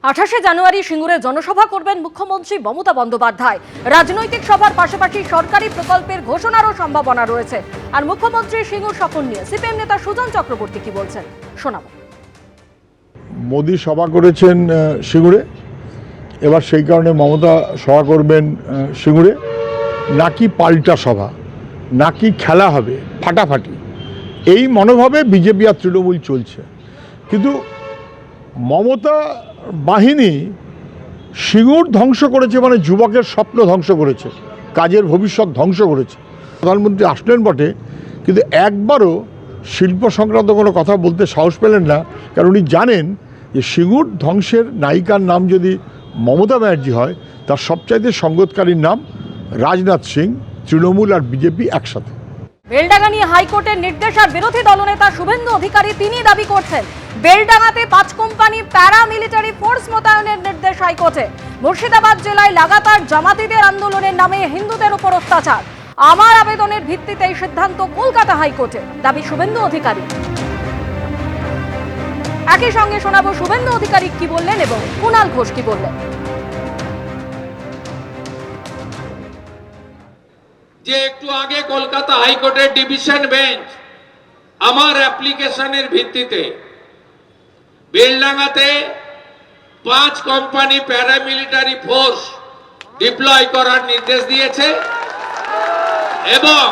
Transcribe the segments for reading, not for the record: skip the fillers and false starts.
28শে জানুয়ারি সিঙ্গুরে জনসভা করবেন মুখ্যমন্ত্রী মমতা বন্দ্যোপাধ্যায়। রাজনৈতিক সভার পাশাপাশি সরকারি প্রকল্পের ঘোষণারও সম্ভাবনা রয়েছে। আর মুখ্যমন্ত্রী সিঙ্গুর সফর নিয়ে সিপিএম নেতা সুজন চক্রবর্তী কি বলছেন শোনাবো। মোদি সভা করেছেন সিঙ্গুরে, এবার সেই কারণে মমতা সভা করবেন সিঙ্গুরে। নাকি পাল্টা সভা, নাকি খেলা হবে ফাটাফাটি, এই মনোভাবে বিজেপি আর তৃণমূল চলছে। কিন্তু মমতা বাহিনী সিঙ্গুর ধ্বংস করেছে, মানে যুবকের স্বপ্ন ধ্বংস করেছে, কাজের ভবিষ্যৎ ধ্বংস করেছে। প্রধানমন্ত্রী আসলেন বটে, কিন্তু একবারও শিল্প সংক্রান্ত কোনো কথা বলতে সাহস পেলেন না, কারণ উনি জানেন যে সিঙ্গুর ধ্বংসের নায়িকার নাম যদি মমতা ব্যানার্জি হয়, তার সবচাইতে সঙ্গতকারীর নাম রাজনাথ সিং, তৃণমূল আর বিজেপি একসাথে। বেলডাঙ্গা নিয়ে হাইকোর্টের নির্দেশ আর বিরোধী দলনেতা শুভেন্দু অধিকারী তিনি দাবি করছেন বেলডাঙ্গাতে 5 কোম্পানি প্যারামিলিটারি ফোর্স মোতায়েনের নির্দেশ হাইকোর্টে। মুর্শিদাবাদ জেলায় লাগাতার জামাতিদের আন্দোলনের নামে হিন্দুদের উপর অত্যাচার। আমার আবেদনের ভিত্তিতে এই সিদ্ধান্ত কলকাতা হাইকোর্টে, দাবি শুভেন্দু অধিকারী। একই সঙ্গে শোনাবো শুভেন্দু অধিকারী কি বললেন এবং কুণাল ঘোষ কি বললেন। যে একটু আগে কলকাতা হাইকোর্টের ডিভিশন বেঞ্চ আমার অ্যাপ্লিকেশনের ভিত্তিতে বেলডাঙ্গাতে 5 কোম্পানি প্যারামিলিটারি ফোর্স ডিপ্লয় করার নির্দেশ দিয়েছে এবং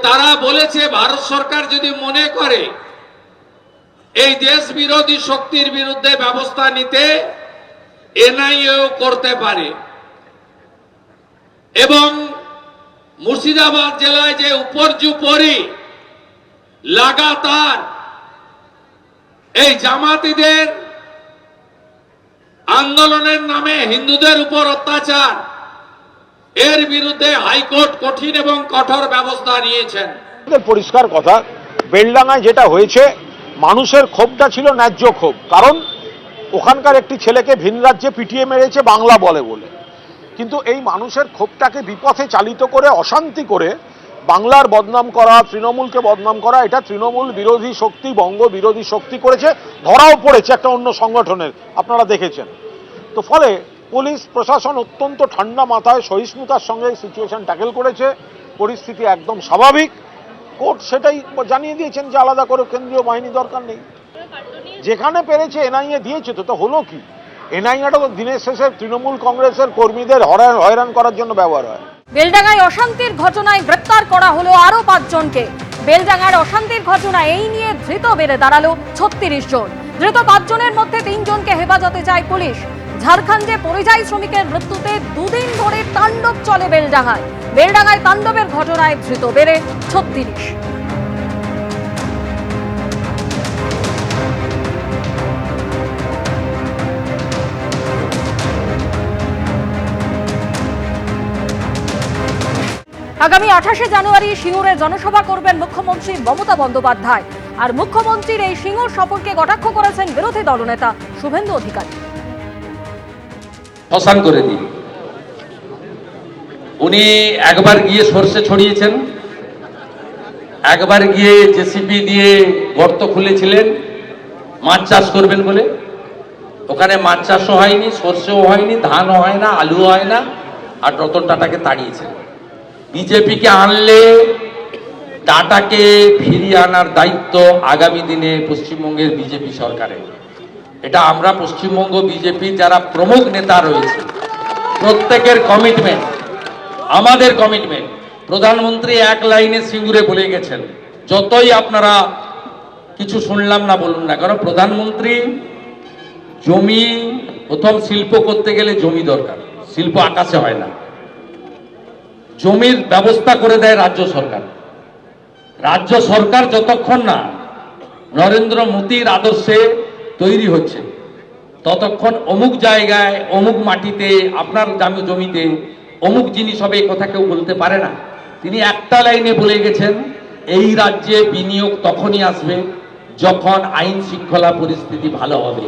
তারা বলেছে ভারত সরকার যদি মনে করে এই দেশ বিরোধী শক্তির বিরুদ্ধে ব্যবস্থা নিতে এনআইএও করতে পারে। এবং মুর্শিদাবাদ জেলায় যে উপর্যুপরি লাগাতার এই জামাতিদের আন্দোলনের নামে হিন্দুদের উপর অত্যাচার, এর বিরুদ্ধে হাইকোর্ট কঠিন এবং কঠোর ব্যবস্থা নিয়েছেন। পরিষ্কার কথা, বেলডাঙ্গায় যেটা হয়েছে মানুষের ক্ষোভটা ছিল ন্যায্য ক্ষোভ, কারণ ওখানকার একটি ছেলেকে ভিন রাজ্যে পিটিয়ে মেরেছে বাংলা বলে। কিন্তু এই মানুষের ক্ষোভটাকে বিপথে চালিত করে অশান্তি করে বাংলার বদনাম করা, তৃণমূলকে বদনাম করা, এটা তৃণমূল বিরোধী শক্তি, বঙ্গ বিরোধী শক্তি করেছে, ধরাও পড়েছে একটা অন্য সংগঠনের, আপনারা দেখেছেন। তো ফলে পুলিশ প্রশাসন অত্যন্ত ঠান্ডা মাথায় সহিষ্ণুতার সঙ্গে সিচুয়েশন ট্যাকেল করেছে। পরিস্থিতি একদম স্বাভাবিক। কোর্ট সেটাই জানিয়ে দিয়েছেন যে আলাদা করে কেন্দ্রীয় বাহিনী দরকার নেই। যেখানে পেরেছে এনআইএ দিয়েছে, তো হলো কি? এনআইএটা তো দিনের শেষে তৃণমূল কংগ্রেসের কর্মীদের হয়রান করার জন্য ব্যবহার হয়। বেলডাঙ্গায় অশান্তির ঘটনায় গ্রেপ্তার করা হলো আরো 5 জনকে। বেলডাঙ্গার অশান্তির ঘটনা এই নিয়ে ধৃত বেড়ে দাঁড়ালো 36 জন। ধৃত 5 জনের মধ্যে 3 জনকে হেফাজতে চায় পুলিশ। ঝাড়খণ্ডে পরিযায়ী শ্রমিকের মৃত্যুতে 2 দিন ধরে তাণ্ডব চলে বেলডাঙ্গায়। বেলডাঙ্গায় তাণ্ডবের ঘটনায় ধৃত বেড়ে 36। আগামী 28শে জানুয়ারি সিঙ্গুরে জনসভা করবেন মুখ্যমন্ত্রী মমতা বন্দ্যোপাধ্যায়। আর মুখ্যমন্ত্রীর এই সিঙ্গুর সফরকে কটাক্ষ করেছেন বিরোধী দলনেতা শুভেন্দু অধিকারী। অসান করে দিন, উনি একবার গিয়ে সরষে ছড়িয়েছেন, একবার গিয়ে জেসিবি দিয়ে গর্ত খুলেছিলেন মাছ চাষ করবেন বলে। ওখানে মাছ চাষও হয়নি, সরষেও হয়নি, ধানও হয় না, আলুও হয় না, আর রতন টাটাকে তাড়িয়েছেন। বিজেপিকে আনলে টাটাকে ফিরিয়ে আনার দায়িত্ব আগামী দিনে পশ্চিমবঙ্গের বিজেপি সরকারের। এটা আমরা পশ্চিমবঙ্গ বিজেপি যারা প্রমুখ নেতা রয়েছে প্রত্যেকের কমিটমেন্ট, আমাদের কমিটমেন্ট। প্রধানমন্ত্রী এক লাইনে সিঙ্গুরে বলে গেছেন, যতই আপনারা কিছু শুনলাম না বলুন না, কারণ প্রধানমন্ত্রী জমি, প্রথম শিল্প করতে গেলে জমি দরকার, শিল্প আকাশে হয় না। জমির ব্যবস্থা করে দেয় রাজ্য সরকার। রাজ্য সরকার যতক্ষণ না নরেন্দ্র মোদীর আদর্শে তৈরি হচ্ছে, ততক্ষণ অমুক জায়গায়, অমুক মাটিতে, আপনার জমিতে অমুক জিনিস হবে, এই কথা কেউ বলতে পারে না। তিনি একটা লাইনে বলে গেছেন, এই রাজ্যে বিনিয়োগ তখনই আসবে যখন আইন শৃঙ্খলা পরিস্থিতি ভালো হবে।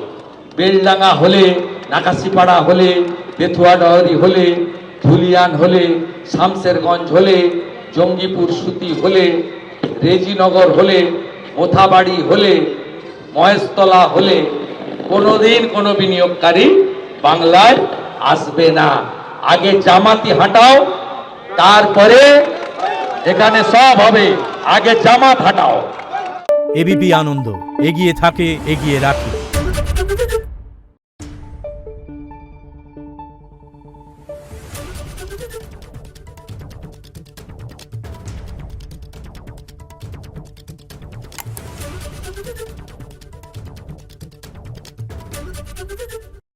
বেলডাঙ্গা হলে, নাকাশিপাড়া হলে, বেথুয়াডহরি হলে, ধুলিয়ান হলে, শামসেরগঞ্জ হলে, জঙ্গিপুর সুতি হলে, রেজিনগর হলে, মোথাবাড়ি হলে, মহেশতলা হলে কোনোদিন কোনো বিনিয়োগকারী বাংলায় আসবে না। আগে জামাতি হাঁটাও, তারপরে এখানে সব হবে। আগে জামাত হাঁটাও। এবিপি আনন্দ, এগিয়ে থাকে, এগিয়ে রাখে।